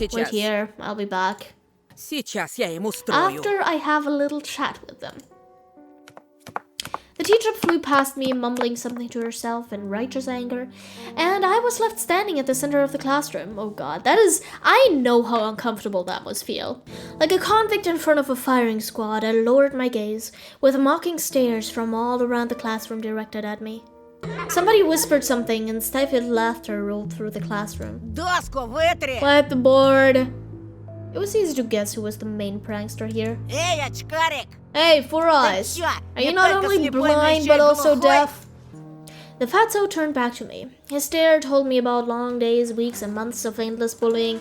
Wait here, I'll be back. Сейчас я им устрою. After I have a little chat with them. The teacher flew past me, mumbling something to herself in righteous anger, and I was left standing at the center of the classroom. Oh god, I know how uncomfortable that must feel. Like a convict in front of a firing squad, I lowered my gaze, with mocking stares from all around the classroom directed at me. Somebody whispered something, and stifled laughter rolled through the classroom. Доску вытри! Wipe the board. It was easy to guess who was the main prankster here. Эй, очкарик! Hey, Four Eyes! Are you not only blind but also deaf? The fatso turned back to me. His stare told me about long days, weeks, and months of endless bullying.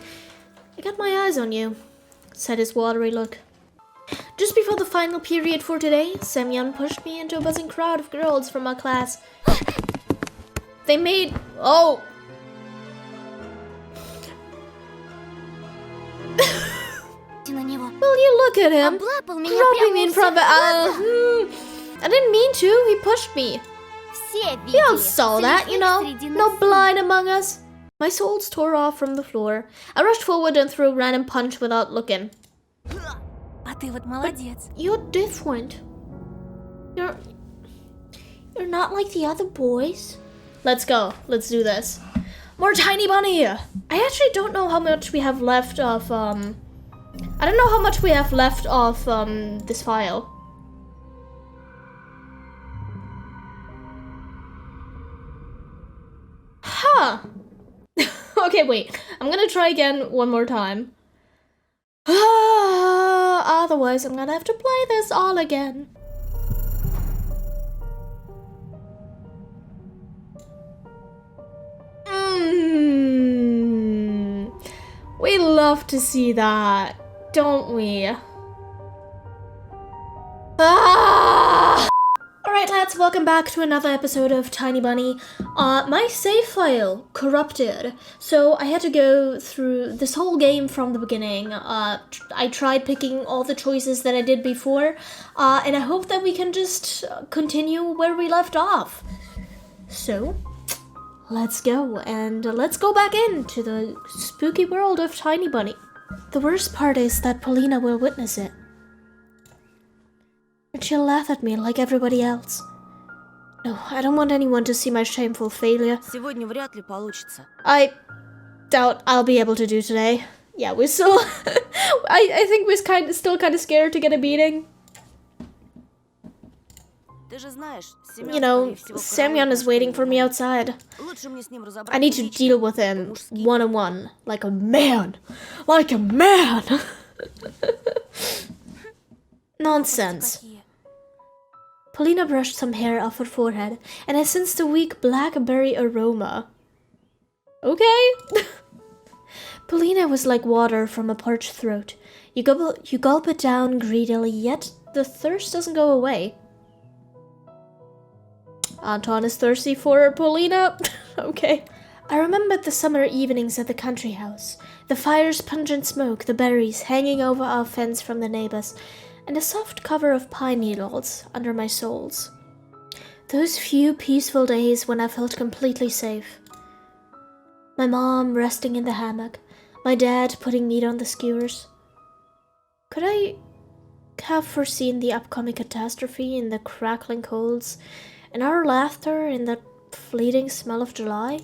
I got my eyes on you, said his watery look. Just before the final period for today, Semyon pushed me into a buzzing crowd of girls from our class. They made... Oh! Will you look at him? Dropping me in front of... I didn't mean to. He pushed me. We all saw that, you know. No blind among us. My soles tore off from the floor. I rushed forward and threw a random punch without looking. But you're different. You're not like the other boys. Let's go. Let's do this. More Tiny Bunny. I actually don't know how much we have left of, I don't know how much we have left of this file. Huh. Okay, wait. I'm gonna try again one more time. Otherwise, I'm gonna have to play this all again. We love to see that, don't we? Alright lads, welcome back to another episode of Tiny Bunny. My save file corrupted, so I had to go through this whole game from the beginning. I tried picking all the choices that I did before, and I hope that we can just continue where we left off. So, let's go, and let's go back into the spooky world of Tiny Bunny. The worst part is that Polina will witness it. And she'll laugh at me like everybody else. No, I don't want anyone to see my shameful failure. Сегодня вряд ли получится. I doubt I'll be able to do today. Yeah, we're still... I think we're still kind of scared to get a beating. You know, Semyon is waiting for me outside. I need to deal with him one-on-one. Like a man. Like a man! Nonsense. Polina brushed some hair off her forehead, and I sensed a weak blackberry aroma. Okay. Polina was like water from a parched throat. You gulp it down greedily, yet the thirst doesn't go away. Anton is thirsty for Polina. Okay. I remembered the summer evenings at the country house, the fire's pungent smoke, the berries hanging over our fence from the neighbors, and a soft cover of pine needles under my soles. Those few peaceful days when I felt completely safe. My mom resting in the hammock, my dad putting meat on the skewers. Could I have foreseen the upcoming catastrophe in the crackling coals, and our laughter in that fleeting smell of July?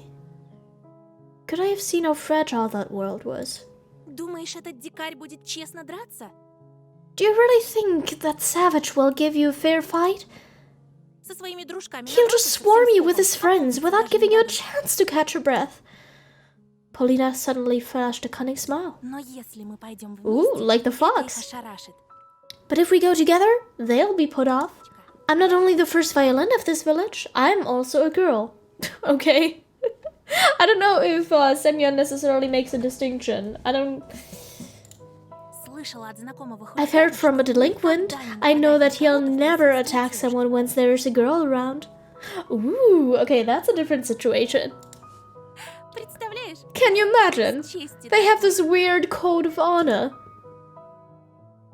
Could I have seen how fragile that world was? Думаешь, этот дикарь будет честно драться? Do you really think that savage will give you a fair fight? Со своими дружками. He'll just swarm you with his friends without giving you a chance to catch your breath. Polina suddenly flashed a cunning smile. Но если мы пойдем вместе, Ooh, like the это их fox. ошарашит. But if we go together, they'll be put off. I'm not only the first violin of this village, I'm also a girl. Okay. I don't know if Semyon necessarily makes a distinction. I've heard from a delinquent. I know that he'll never attack someone once there is a girl around. Ooh, okay, that's a different situation. Can you imagine? They have this weird code of honor.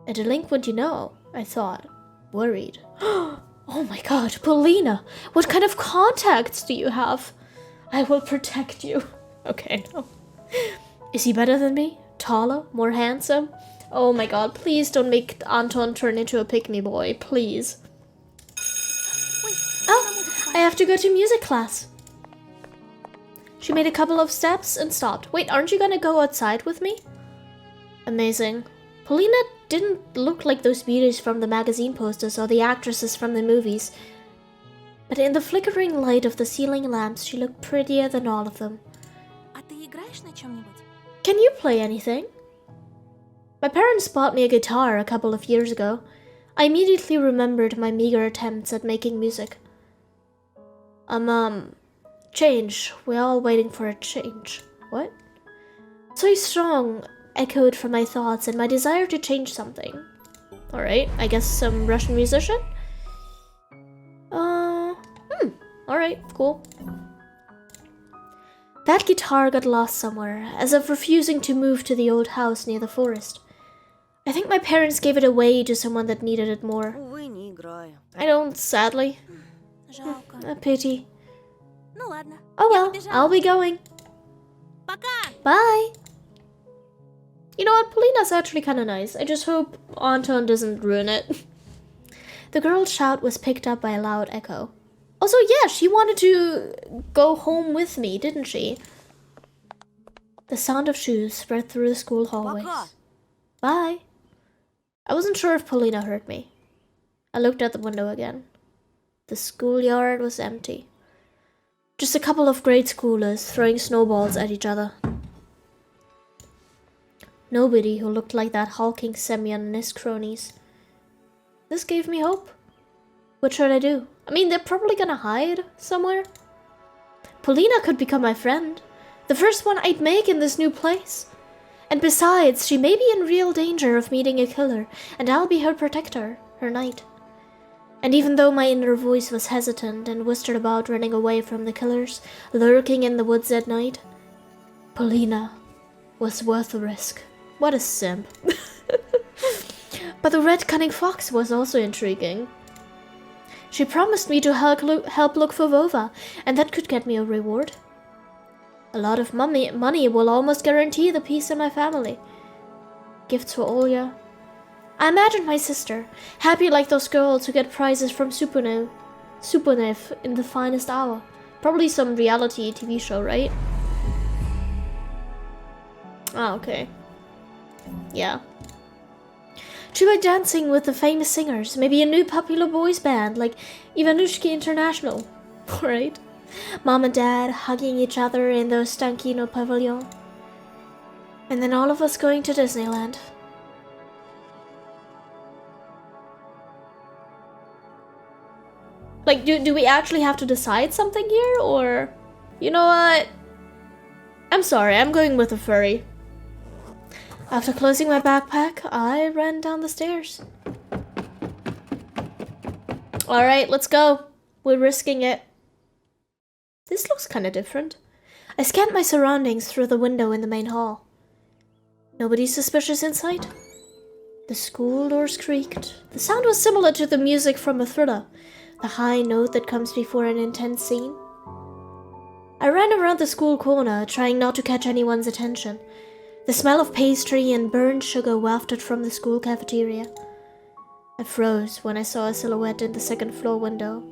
A delinquent, you know, I thought, worried. Oh my god, Polina, what kind of contacts do you have? I will protect you. Okay, no. Is he better than me? taller, more handsome. Oh my god, please don't make Anton turn into a pick-me boy, please. Oh, I have to go to music class. She made a couple of steps and stopped. Wait, aren't you gonna go outside with me? Amazing. Paulina didn't look like those beauties from the magazine posters or the actresses from the movies. But in the flickering light of the ceiling lamps, she looked prettier than all of them. А ты играешь на чем-нибудь? Can you play anything? My parents bought me a guitar a couple of years ago. I immediately remembered my meager attempts at making music. Change. We're all waiting for a change. What? So strong echoed from my thoughts and my desire to change something. Alright, I guess some Russian musician? Alright, cool. That guitar got lost somewhere, as if refusing to move to the old house near the forest. I think my parents gave it away to someone that needed it more. Увы, не играю. I don't, sadly. Жалко. A pity. Ну ладно. Oh Я well, побежала. I'll be going. Пока! Bye! You know what, Polina's actually kinda nice. I just hope Anton doesn't ruin it. The girl's shout was picked up by a loud echo. Also, yeah, she wanted to go home with me, didn't she? The sound of shoes spread through the school hallways. Пока. Bye. I wasn't sure if Paulina heard me. I looked out the window again. The schoolyard was empty. Just a couple of grade schoolers throwing snowballs at each other. Nobody who looked like that hulking Semyon and his cronies. This gave me hope. What should I do? I mean, they're probably gonna hide somewhere. Paulina could become my friend. The first one I'd make in this new place. And besides, she may be in real danger of meeting a killer, and I'll be her protector, her knight. And even though my inner voice was hesitant and whispered about running away from the killers, lurking in the woods at night, Paulina was worth the risk. What a simp. But the red cunning fox was also intriguing. She promised me to help look for Vova, and that could get me a reward. A lot of money will almost guarantee the peace in my family. Gifts for Olya. I imagined my sister, happy like those girls who get prizes from Suponev in the finest hour. Probably some reality TV show, right? Ah, okay. Yeah. She went dancing with the famous singers, maybe a new popular boys band like Ivanushki International, right? Mom and Dad hugging each other in the Stankino pavilion. And then all of us going to Disneyland. Like, do we actually have to decide something here, or... You know what? I'm sorry, I'm going with the furry. After closing my backpack, I ran down the stairs. Alright, let's go. We're risking it. This looks kinda different. I scanned my surroundings through the window in the main hall. Nobody suspicious in sight. The school doors creaked. The sound was similar to the music from a thriller, the high note that comes before an intense scene. I ran around the school corner, trying not to catch anyone's attention. The smell of pastry and burned sugar wafted from the school cafeteria. I froze when I saw a silhouette in the second floor window.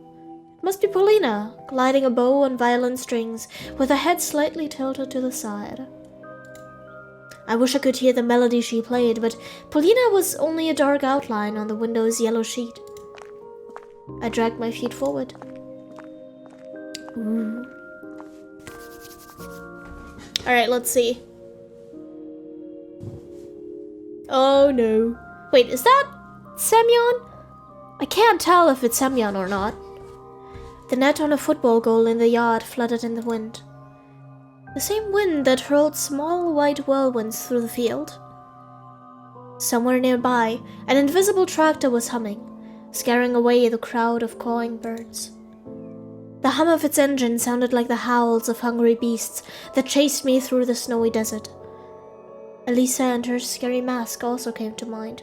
It must be Paulina, gliding a bow on violin strings, with her head slightly tilted to the side. I wish I could hear the melody she played, but Paulina was only a dark outline on the window's yellow sheet. I dragged my feet forward. Ooh. Alright, let's see. Oh no. Wait, is that Semyon? I can't tell if it's Semyon or not. The net on a football goal in the yard fluttered in the wind. The same wind that hurled small white whirlwinds through the field. Somewhere nearby, an invisible tractor was humming, scaring away the crowd of cawing birds. The hum of its engine sounded like the howls of hungry beasts that chased me through the snowy desert. Elisa and her scary mask also came to mind.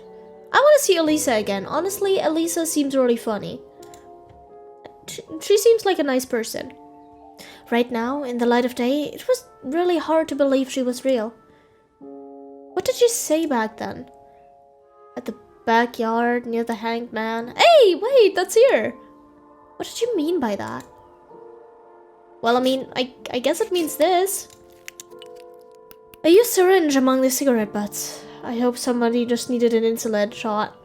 I want to see Elisa again. Honestly, Elisa seems really funny. She seems like a nice person. Right now, in the light of day, it was really hard to believe she was real. What did you say back then? At the backyard near the hanged man. Hey, wait, that's here. What did you mean by that? Well, I mean, I guess it means this. I used syringe among the cigarette butts. I hope somebody just needed an insulin shot.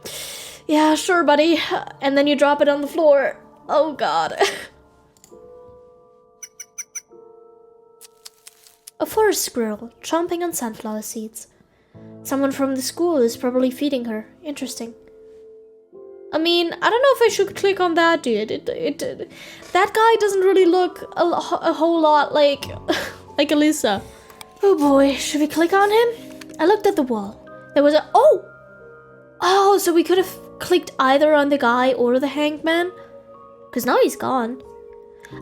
Yeah, sure, buddy. And then you drop it on the floor. Oh, God. A forest squirrel, chomping on sunflower seeds. Someone from the school is probably feeding her. Interesting. I mean, I don't know if I should click on that, dude. That guy doesn't really look a whole lot like like Alyssa. Oh boy, should we click on him? I looked at the wall. There was a... Oh, so we could have clicked either on the guy or the hanged man? Because now he's gone.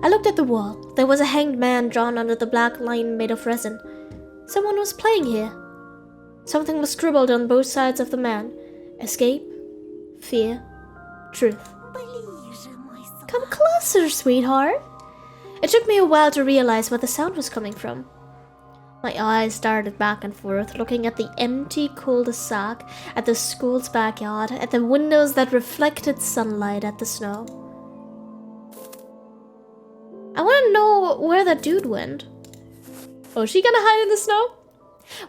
I looked at the wall. There was a hanged man drawn under the black line made of resin. Someone was playing here. Something was scribbled on both sides of the man. Escape, fear, truth. Come closer, sweetheart. It took me a while to realize where the sound was coming from. My eyes darted back and forth, looking at the empty cul-de-sac, at the school's backyard, at the windows that reflected sunlight, at the snow. I want to know where that dude went. Oh, is she gonna hide in the snow?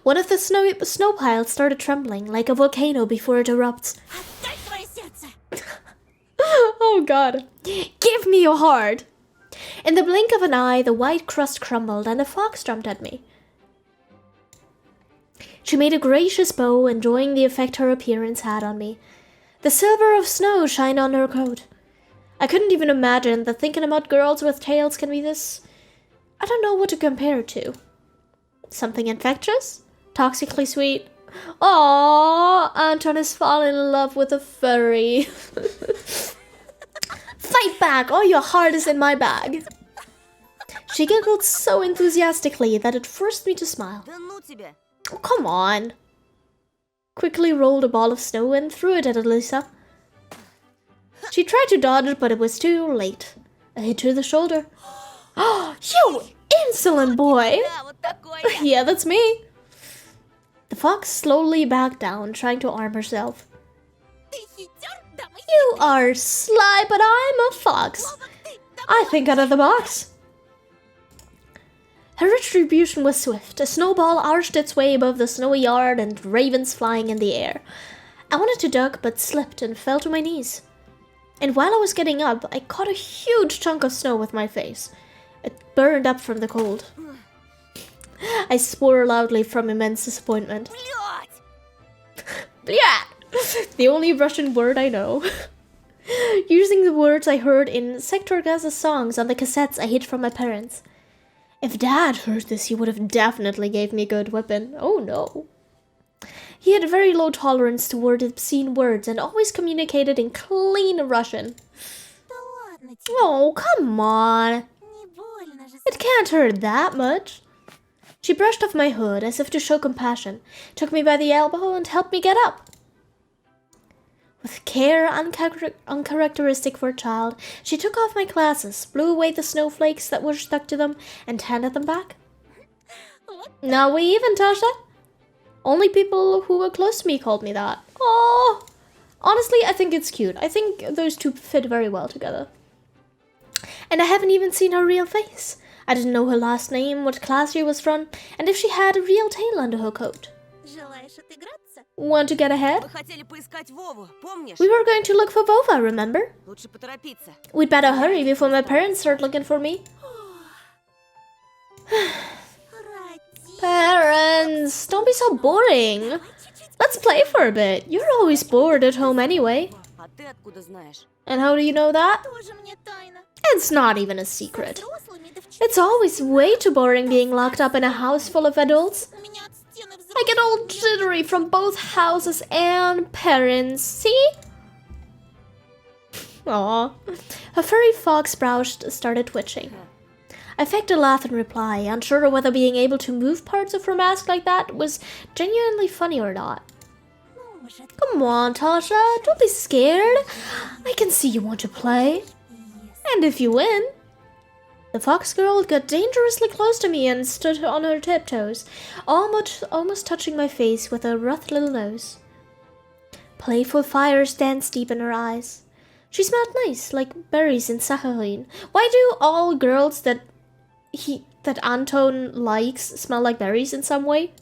One of the snow piles started trembling, like a volcano before it erupts. Oh God. Give me your heart! In the blink of an eye, the white crust crumbled and a fox jumped at me. She made a gracious bow, enjoying the effect her appearance had on me. The silver of snow shined on her coat. I couldn't even imagine that thinking about girls with tails can be this... I don't know what to compare it to. Something infectious? Toxically sweet? Aww, Anton has fallen in love with a furry. Fight back, or your heart is in my bag. She giggled so enthusiastically that it forced me to smile. Oh, come on. Quickly rolled a ball of snow and threw it at Alyssa. She tried to dodge it, but it was too late. A hit to the shoulder. Oh, you insolent boy! Yeah, that's me. The fox slowly backed down, trying to arm herself. You are sly, but I'm a fox. I think out of the box. Her retribution was swift. A snowball arched its way above the snowy yard and ravens flying in the air. I wanted to duck, but slipped and fell to my knees. And while I was getting up, I caught a huge chunk of snow with my face. It burned up from the cold. I swore loudly from immense disappointment. Blyat! The only Russian word I know. Using the words I heard in Sector Gaz's songs on the cassettes I hid from my parents. If Dad heard this, he would have definitely gave me a good whipping. Oh no. He had a very low tolerance toward obscene words and always communicated in clean Russian. Oh, come on. It can't hurt that much. She brushed off my hood as if to show compassion, took me by the elbow and helped me get up. With care uncharacteristic for a child, she took off my glasses, blew away the snowflakes that were stuck to them, and handed them back. Now we even, Tasha. Only people who were close to me called me that. Oh, honestly, I think it's cute. I think those two fit very well together. And I haven't even seen her real face. I didn't know her last name, what class she was from, and if she had a real tail under her coat. Want to get ahead? We were going to look for Vova, remember? We'd better hurry before my parents start looking for me. Parents, don't be so boring. Let's play for a bit. You're always bored at home anyway. And how do you know that? It's not even a secret. It's always way too boring being locked up in a house full of adults. I get all jittery from both houses and parents, see? Aw. Her furry fox brow started twitching. I faked a laugh in reply, unsure whether being able to move parts of her mask like that was genuinely funny or not. Come on, Tasha, don't be scared. I can see you want to play. And if you win... The fox girl got dangerously close to me and stood on her tiptoes, almost touching my face with her rough little nose. Playful fires danced deep in her eyes. She smelled nice, like berries in Sakhalin. Why do all girls that Anton likes smell like berries in some way?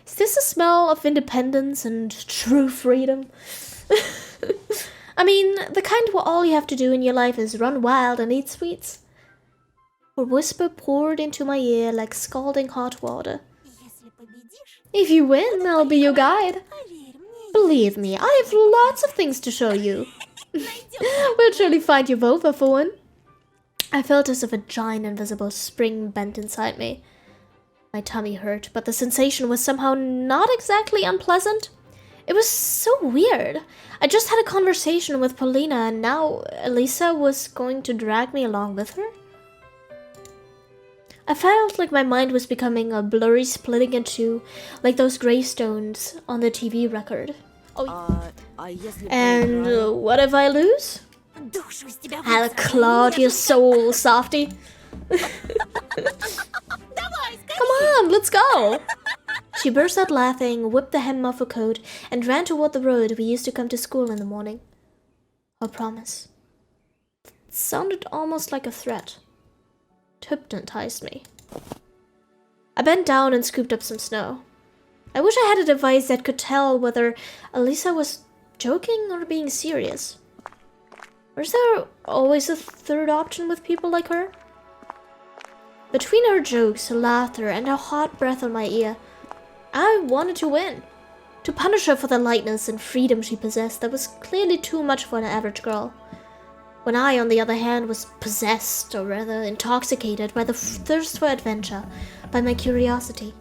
Is this a smell of independence and true freedom? I mean, the kind where all you have to do in your life is run wild and eat sweets. Her whisper poured into my ear like scalding hot water. If you win, I'll be your guide. Believe me, I have lots of things to show you. We'll surely find you Vova for one. I felt as if a giant invisible spring bent inside me. My tummy hurt, but the sensation was somehow not exactly unpleasant. It was so weird. I just had a conversation with Paulina and now Elisa was going to drag me along with her? I felt like my mind was becoming a blurry splitting in two, like those gravestones on the TV record. And what if I lose? I'll claw your soul, softy. Come on, let's go. She burst out laughing, whipped the hem off her coat, and ran toward the road we used to come to school in the morning. Her promise. It sounded almost like a threat. It hypnotized me. I bent down and scooped up some snow. I wish I had a device that could tell whether Elisa was joking or being serious. Or is there always a third option with people like her? Between her jokes, her laughter, and her hot breath on my ear, I wanted to win. To punish her for the lightness and freedom she possessed that was clearly too much for an average girl. When I, on the other hand, was possessed, or rather intoxicated, by the thirst for adventure, by my curiosity.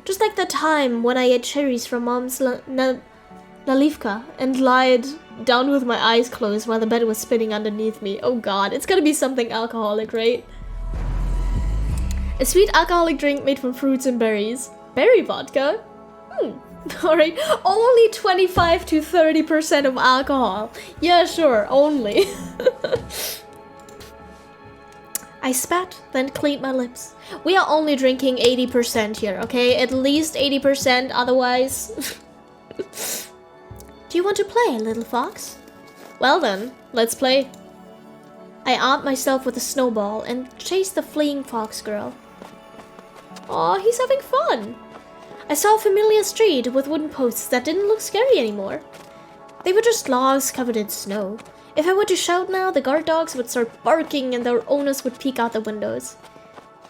Just like that time when I ate cherries from Mom's Nalivka and lied down with my eyes closed while the bed was spinning underneath me. Oh god, it's gonna be something alcoholic, right? A sweet alcoholic drink made from fruits and berries. Berry vodka? Alright, only 25 to 30% of alcohol. Yeah, sure, only. I spat, then cleaned my lips. We are only drinking 80% here, okay? At least 80%, otherwise... Do you want to play, little fox? Well then, let's play. I armed myself with a snowball and chased the fleeing fox girl. Aw, he's having fun. I saw a familiar street with wooden posts that didn't look scary anymore. They were just logs covered in snow. If I were to shout now, the guard dogs would start barking and their owners would peek out the windows.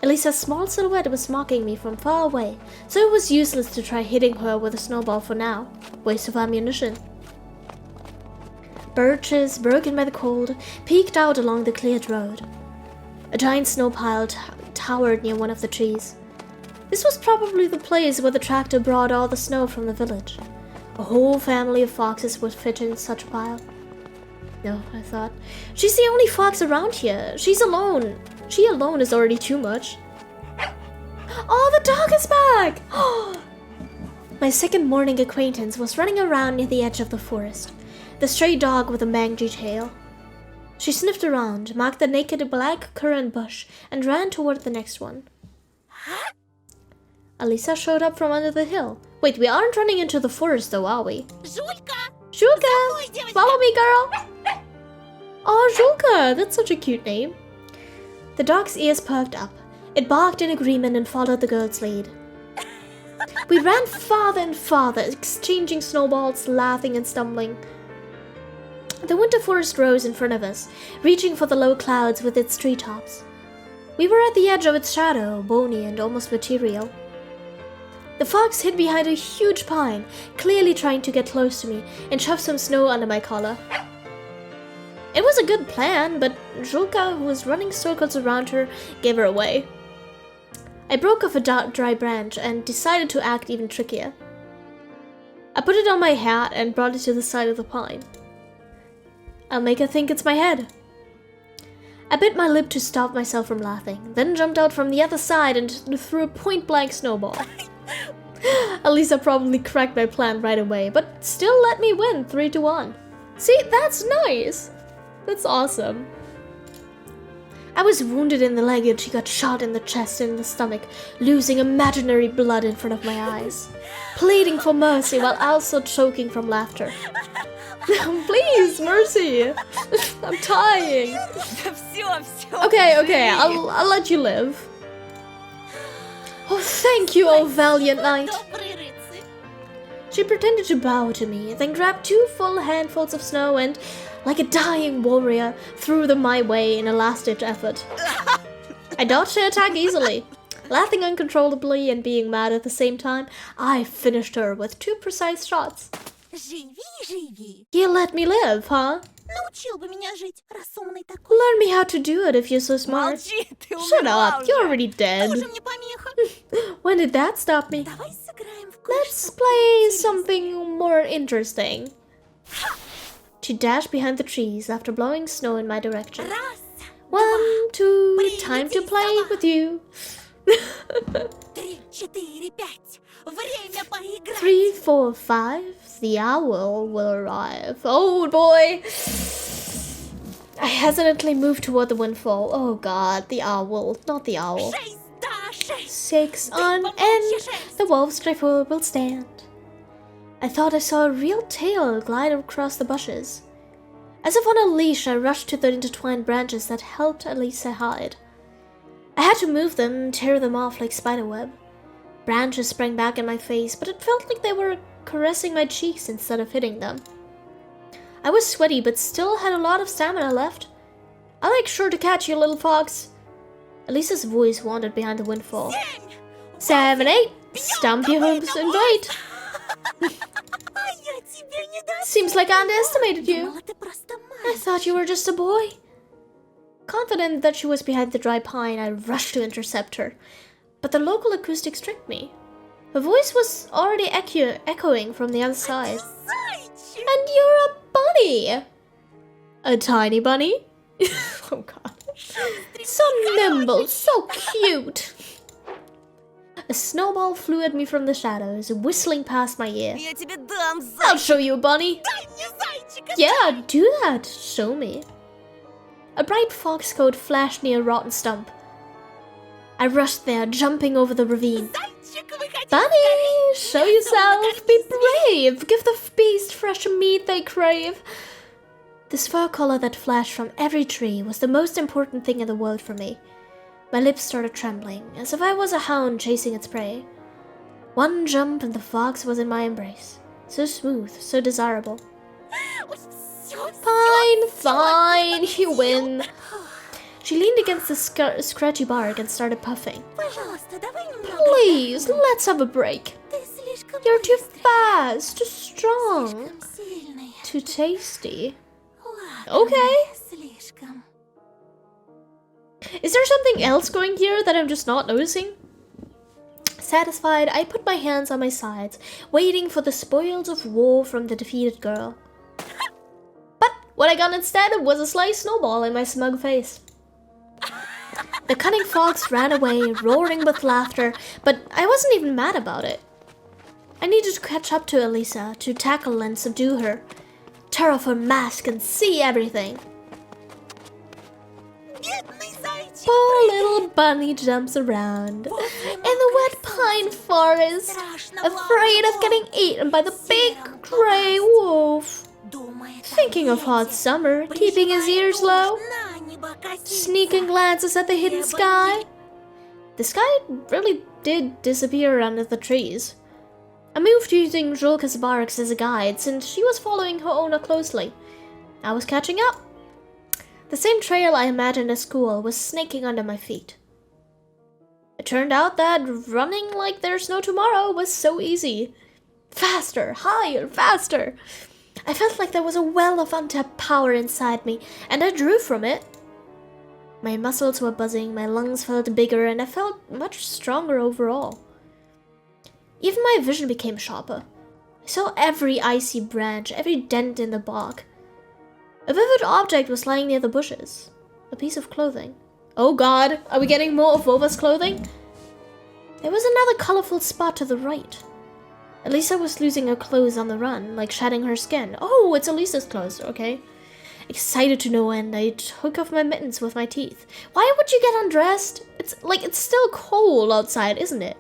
Elisa's small silhouette was mocking me from far away, so it was useless to try hitting her with a snowball for now. Waste of ammunition. Birches, broken by the cold, peeked out along the cleared road. A giant snow pile towered near one of the trees. This was probably the place where the tractor brought all the snow from the village. A whole family of foxes would fit in such a pile. No, I thought. She's the only fox around here. She's alone. She alone is already too much. Oh, the dog is back! My second morning acquaintance was running around near the edge of the forest. The stray dog with a mangy tail. She sniffed around, marked the naked black currant bush, and ran toward the next one. Elisa showed up from under the hill. Wait, we aren't running into the forest though, are we? Julka! Follow me, girl! Oh, Julka! That's such a cute name. The dog's ears perked up. It barked in agreement and followed the girl's lead. We ran farther and farther, exchanging snowballs, laughing and stumbling. The winter forest rose in front of us, reaching for the low clouds with its treetops. We were at the edge of its shadow, bony and almost material. The fox hid behind a huge pine, clearly trying to get close to me, and shoved some snow under my collar. It was a good plan, but Julka, who was running circles around her, gave her away. I broke off a dry branch and decided to act even trickier. I put it on my hat and brought it to the side of the pine. I'll make her think it's my head. I bit my lip to stop myself from laughing, then jumped out from the other side and threw a point-blank snowball. Elisa probably cracked my plan right away, but still let me win 3-1. See, that's nice. That's awesome. I was wounded in the leg and she got shot in the chest and in the stomach, losing imaginary blood in front of my eyes, pleading for mercy while also choking from laughter. Please, mercy! I'm dying. Okay, I'll let you live. Oh, thank you, oh valiant knight. Добрый рыцарь. She pretended to bow to me, then grabbed 2 full handfuls of snow and, like a dying warrior, threw them my way in a last-ditch effort. I dodged her attack easily. Laughing uncontrollably and being mad at the same time, I finished her with 2 precise shots. Живи, живи. You let me live, huh? Научил бы меня жить, раз умный такой. Learn me how to do it if you're so smart. Молчи, ты Shut умерла up, уже. you're already dead. Тоже мне помеха. When did that stop me? Давай сыграем в Let's кое-что. play something more interesting. She dashed behind the trees after blowing snow in my direction. Раз, 1, 2, time to play with you. 3, 4, 5. Время поиграть. 3, 4, 5, the owl will arrive. Oh boy! I hesitantly moved toward the windfall. Oh god, the owl, not the owl. 6, да, 6. 6 on end, the wolf's trifle will stand. I thought I saw a real tail glide across the bushes. As if on a leash, I rushed to the intertwined branches that helped Elisa hide. I had to move them and tear them off like spiderweb. Branches sprang back in my face, but it felt like they were caressing my cheeks instead of hitting them. I was sweaty, but still had a lot of stamina left. I'll make sure to catch you, little fox. Elisa's voice wandered behind the windfall. 7, 8, stump your hooves and wait. А я тебя не дам. Seems like I underestimated you. Думала, ты просто I thought you were just a boy. Confident that she was behind the dry pine, I rushed to intercept her. But the local acoustics tricked me. Her voice was already echoing from the other side. зайчик. And you're a bunny! A tiny bunny? Oh god. So nimble, so cute! A snowball flew at me from the shadows, whistling past my ear. Я тебе дам, I'll show you, bunny! Дай мне зайчика. Yeah, do that. Show me. A bright fox coat flashed near a rotten stump. I rushed there, jumping over the ravine. Зайчик, выходи Bunny, скорей. show yourself, be brave, give the beast fresh meat they crave. This fur collar that flashed from every tree was the most important thing in the world for me. My lips started trembling, as if I was a hound chasing its prey. One jump and the fox was in my embrace. So smooth, so desirable. Ой, всё, Fine, you win. She leaned against the scratchy bark and started puffing. Пожалуйста, давай немного. Please, let's have a break. Ты слишком You're too быстрый, fast, too strong, слишком сильный. too tasty. Ладно, Okay. слишком. Is there something else going here that I'm just not noticing? Satisfied, I put my hands on my sides, waiting for the spoils of war from the defeated girl. But what I got instead was a sliced snowball in my smug face. The cunning fox ran away, roaring with laughter, but I wasn't even mad about it. I needed to catch up to Elisa, to tackle and subdue her, tear off her mask and see everything. Бедный зайчик. Poor little bunny jumps around in the wet pine forest, afraid of getting eaten by the big gray wolf. Думает, Thinking of hot summer, keeping his ears low, на небо косится. sneaking glances at the hidden sky. The sky really did disappear under the trees. I moved using Julka's barks as a guide since she was following her owner closely. I was catching up. The same trail I imagined at school was snaking under my feet. It turned out that running like there's no tomorrow was so easy. Faster, higher, faster. I felt like there was a well of untapped power inside me, and I drew from it. My muscles were buzzing, my lungs felt bigger, and I felt much stronger overall. Even my vision became sharper. I saw every icy branch, every dent in the bark. A vivid object was lying near the bushes. A piece of clothing. Oh god, are we getting more of Vova's clothing? There was another colorful spot to the right. Elisa was losing her clothes on the run, like shedding her skin. Oh, it's Elisa's clothes, okay. Excited to no end, I took off my mittens with my teeth. Why would you get undressed? It's still cold outside, isn't it?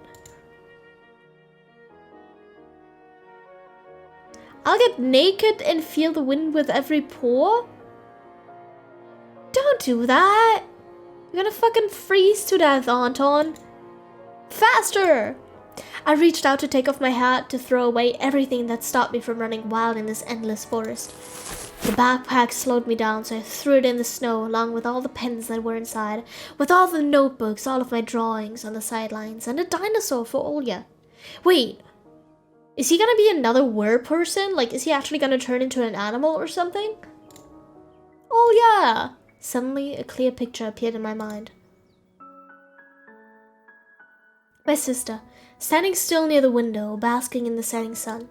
I'll get naked and feel the wind with every pore? Don't do that. You're gonna fucking freeze to death, Anton. Faster! I reached out to take off my hat to throw away everything that stopped me from running wild in this endless forest. The backpack slowed me down, so I threw it in the snow along with all the pens that were inside, with all the notebooks, all of my drawings on the sidelines, and a dinosaur for Olya. Wait, is he gonna be another were person? Like, is he actually gonna turn into an animal or something? Oh yeah! Suddenly, a clear picture appeared in my mind. My sister, standing still near the window, basking in the setting sun.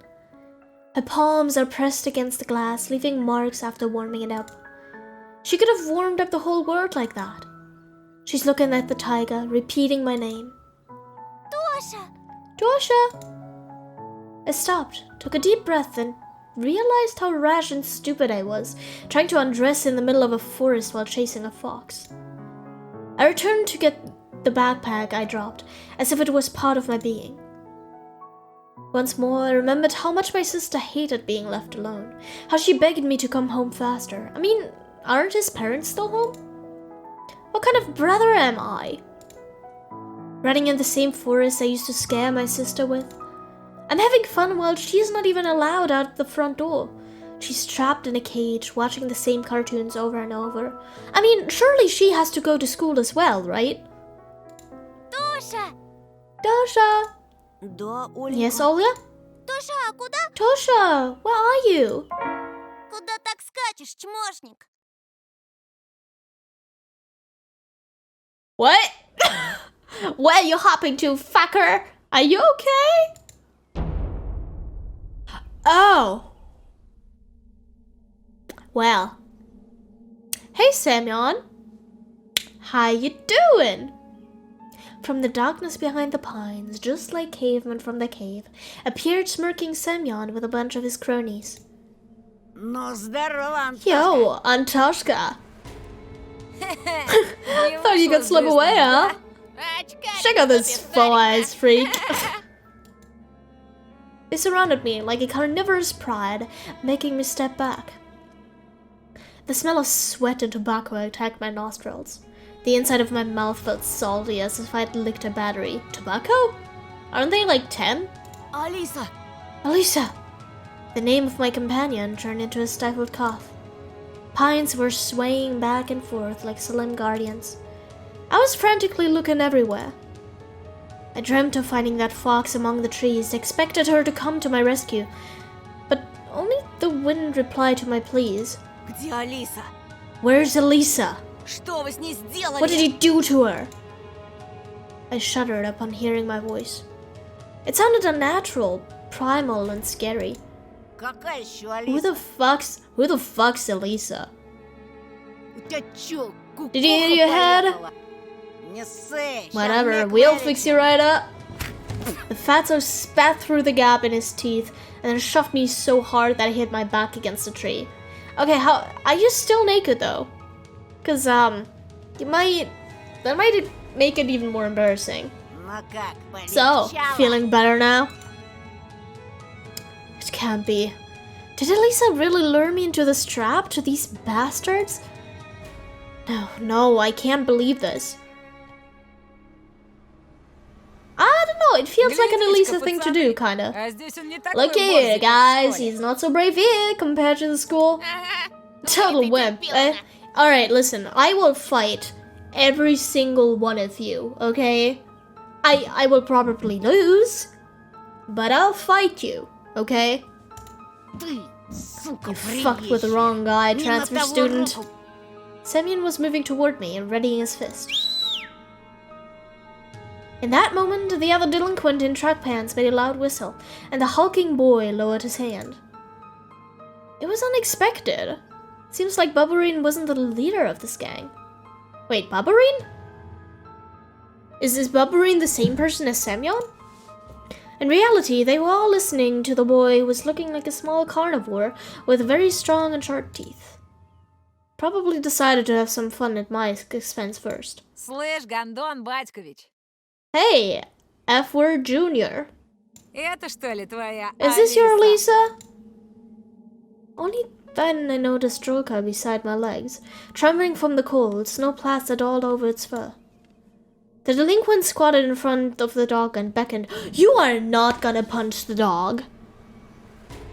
Her palms are pressed against the glass, leaving marks after warming it up. She could have warmed up the whole world like that. She's looking at the tiger, repeating my name. Тоша! Tosha! I stopped, took a deep breath, and realized how rash and stupid I was, trying to undress in the middle of a forest while chasing a fox. I returned to get the backpack I dropped, as if it was part of my being. Once more, I remembered how much my sister hated being left alone, how she begged me to come home faster. I mean, aren't his parents still home? What kind of brother am I? Running in the same forest I used to scare my sister with. I'm having fun while she's not even allowed out the front door. She's trapped in a cage, watching the same cartoons over and over. I mean, surely she has to go to school as well, right? Тоша! Tosha! Да, Ольга. Yes, Olya? Тоша, а куда? Tosha, where are you? Куда так скачешь, чмошник? What? Where are you hopping to, fucker? Are you okay? Oh. Well. Hey, Semyon. How you doing? From the darkness behind the pines, just like cavemen from the cave, appeared smirking Semyon with a bunch of his cronies. Ну, здорово, Антошка. Yo, Antoshka. Thought you could slip away, huh? Check out this faux-eyes freak. They surrounded me like a carnivorous pride, making me step back. The smell of sweat and tobacco attacked my nostrils. The inside of my mouth felt salty as if I'd licked a battery. Tobacco? Aren't they like 10? Алиса. Alisa! The name of my companion turned into a stifled cough. Pines were swaying back and forth like solemn guardians. I was frantically looking everywhere. I dreamt of finding that fox among the trees, expected her to come to my rescue, but only the wind replied to my pleas. Где Алиса? Where's Alisa? Что вы с ней сделали? What did he do to her? I shuddered upon hearing my voice. It sounded unnatural, primal, and scary. Какая еще Who Алиса? the fuck's Alisa? У тебя чё, Did you hit your head? поехала? Не ссы, ща Whatever, мне we'll кварить. fix you right up. The fatso spat through the gap in his teeth and then shoved me so hard that I hit my back against a tree. Okay, how are you still naked though? Cause that might make it even more embarrassing. Ну как, So, полегчало? feeling better now? It can't be. Did Elisa really lure me into this trap to these bastards? No, I can't believe this. I don't know, it feels like an Elisa thing to do, kinda. А здесь он не такой Look here, борзый, как в guys, школе. he's not so brave here compared to the school. Ага. Total wimp, eh? Alright, listen, I will fight every single one of you, okay? I will probably lose, but I'll fight you, okay? Ты, сука, You fucked with the вредища. wrong guy, Не на transfer того student. руку. Semyon was moving toward me and readying his fist. In that moment, the other delinquent in track pants made a loud whistle, and the hulking boy lowered his hand. It was unexpected. Seems like Bubberine wasn't the leader of this gang. Wait, Bubberine? Is Bubberine the same person as Semyon? In reality, they were all listening to the boy who was looking like a small carnivore with very strong and sharp teeth. Probably decided to have some fun at my expense first. Слышь, Гондон Батькович, Hey, F-word Junior. это что ли твоя Is this your Алиса? Lisa? Only then I noticed Droka beside my legs, trembling from the cold, snow plastered all over its fur. The delinquent squatted in front of the dog and beckoned. You are not gonna punch the dog.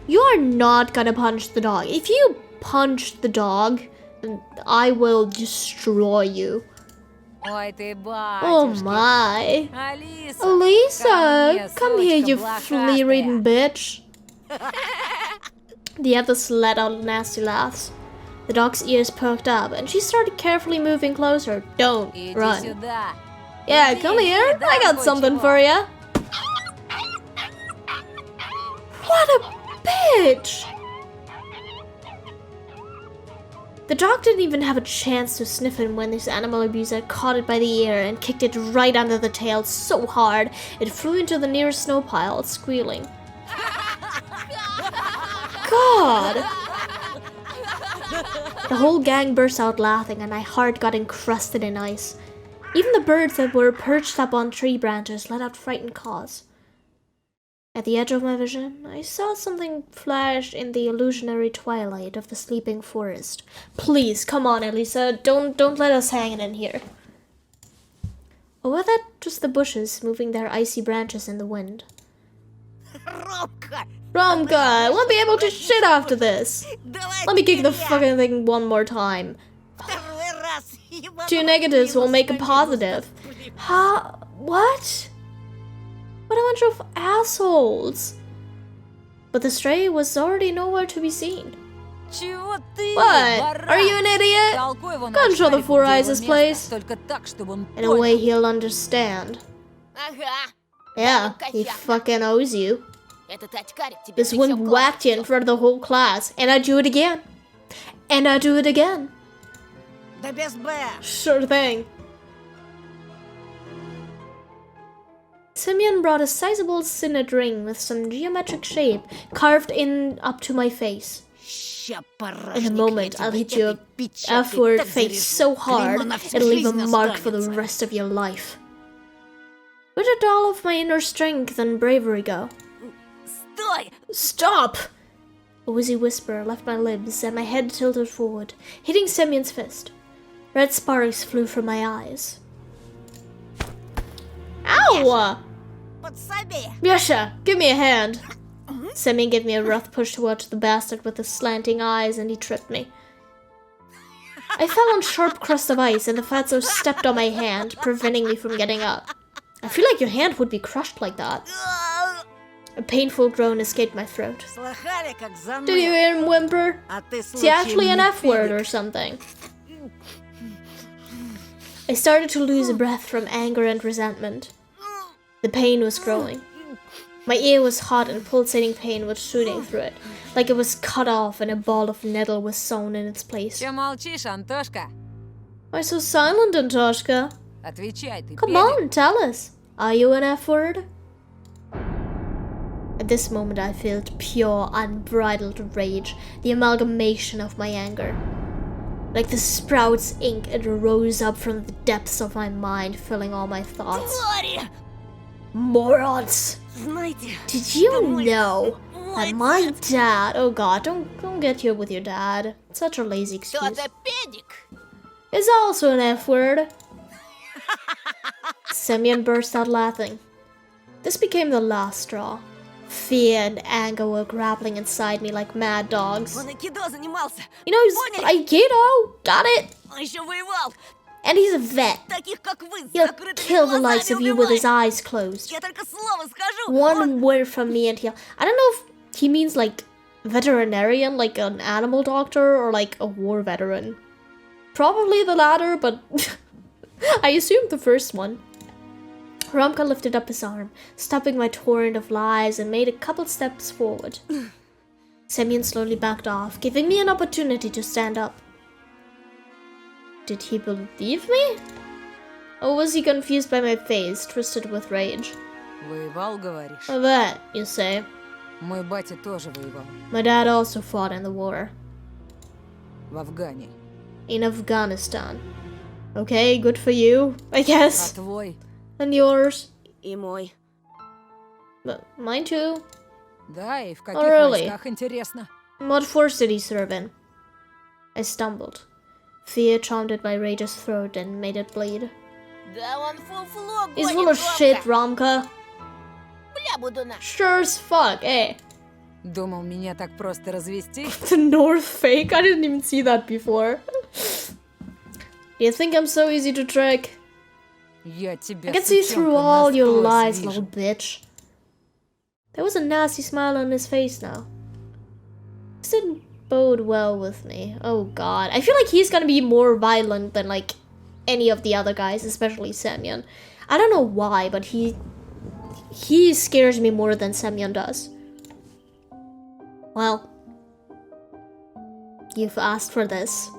You are not gonna punch the dog. If you punch the dog, then I will destroy you. Ой ты, Oh батюшки. my. Алиса, Elisa, come here, you сучка flea-ridden блохастая. bitch. The others let out nasty laughs. The dog's ears perked up, and she started carefully moving closer. Don't Иди run. сюда. Yeah, Иди, come here. иди, I got дорогой something чувак. for you. What a bitch! The dog didn't even have a chance to sniff it when this animal abuser caught it by the ear and kicked it right under the tail so hard it flew into the nearest snow pile, squealing. God! The whole gang burst out laughing and my heart got encrusted in ice. Even the birds that were perched up on tree branches let out frightened caws. At the edge of my vision, I saw something flash in the illusionary twilight of the sleeping forest. Please, come on, Elisa. Don't let us hang in here. Or were that just the bushes moving their icy branches in the wind? Ромка, Romka, I won't be able to shit after this. давай Let me kick the меня. fucking thing one more time. Второй раз. Two negatives will make a positive. Huh? What? What a bunch of assholes. But the stray was already nowhere to be seen. Чего ты, What? баран? Are you an idiot? Толкуй его Go and show the начальнику, Four где Eyes его this место, place. только так, чтобы он In a понял. way he'll understand. Ага. Yeah, he fucking owes you. Этот очкарик тебе This всё one класс whacked you in front of the whole class. And I do it again. And I do it again. Да без Б. Sure thing. Simeon brought a sizable signet ring with some geometric shape carved in up to my face. Ща, In a парашник, moment, я I'll тебе hit your этой печаткой F-word так face зарежу. so hard, Клеймо на всю it'll leave a жизнь mark for the останется. rest of your life. Where did all of my inner strength and bravery go? Стой! Stop! A wheezy whisper left my lips and my head tilted forward, hitting Semyon's fist. Red sparks flew from my eyes. Ow! Подсоби! Yasha, give me a hand. Semyon gave me a rough push towards the bastard with the slanting eyes and he tripped me. I fell on sharp crust of ice and the fatso stepped on my hand, preventing me from getting up. I feel like your hand would be crushed like that. A painful groan escaped my throat. Слыхали, как заныл? Did you hear him whimper? А ты Is he actually an случаем не F-word педик? or something? I started to lose breath from anger and resentment. The pain was growing. My ear was hot and pulsating pain was shooting through it, like it was cut off and a ball of nettle was sewn in its place. Чё молчишь, Антошка? Why so silent, Antoshka? Отвечай, ты Come педик. on, tell us. Are you an F-word? At this moment I felt pure, unbridled rage, the amalgamation of my anger. Like the sprout's ink, it rose up from the depths of my mind, filling all my thoughts. Твари! Morons! Знаете, Did you know that my dad... Oh god, don't get here with your dad. Such a lazy excuse. Кто-то педик! Is also an F-word. Semyon burst out laughing. This became the last straw. Fear and anger were grappling inside me like mad dogs. Он айкидо занимался! You know, he's Aikido. Got it? Он еще воевал! And he's a vet. Таких, как вы, с He'll закрытыми kill the likes of глазами you with his убивает! eyes closed. Я только слово скажу! One word from me and he'll... I don't know if he means like veterinarian, like an animal doctor, or like a war veteran. Probably the latter, but I assumed the first one. Romka lifted up his arm, stopping my torrent of lies, and made a couple steps forward. Semyon slowly backed off, giving me an opportunity to stand up. Did he believe me? Or was he confused by my face, twisted with rage? Воевал, говоришь? A vet, you say. Мой батя тоже воевал. My dad also fought in the war. В Афгане. in Afghanistan. Okay, good for you, I А guess. твой? And yours? И мой. But mine too. Да, и в каких really? войсках, интересно? What force did he serve in? I stumbled. Fear chomped at my rage's throat and made it bleed. Да он фуфло He's гонит, full of shit, Ромка. Romka. Бля, буду на. Sure as fuck, eh? Думал, меня так просто развести? The North fake? I didn't even see that before. Do you think I'm so easy to trick? Я тебя, I can see through сучонка, all your насквозь lies, вижу. little bitch. There was a nasty smile on his face now. This didn't bode well with me. Oh god. I feel like he's gonna be more violent than like any of the other guys, especially Semyon. I don't know why, but he scares me more than Semyon does. Well, you've asked for this.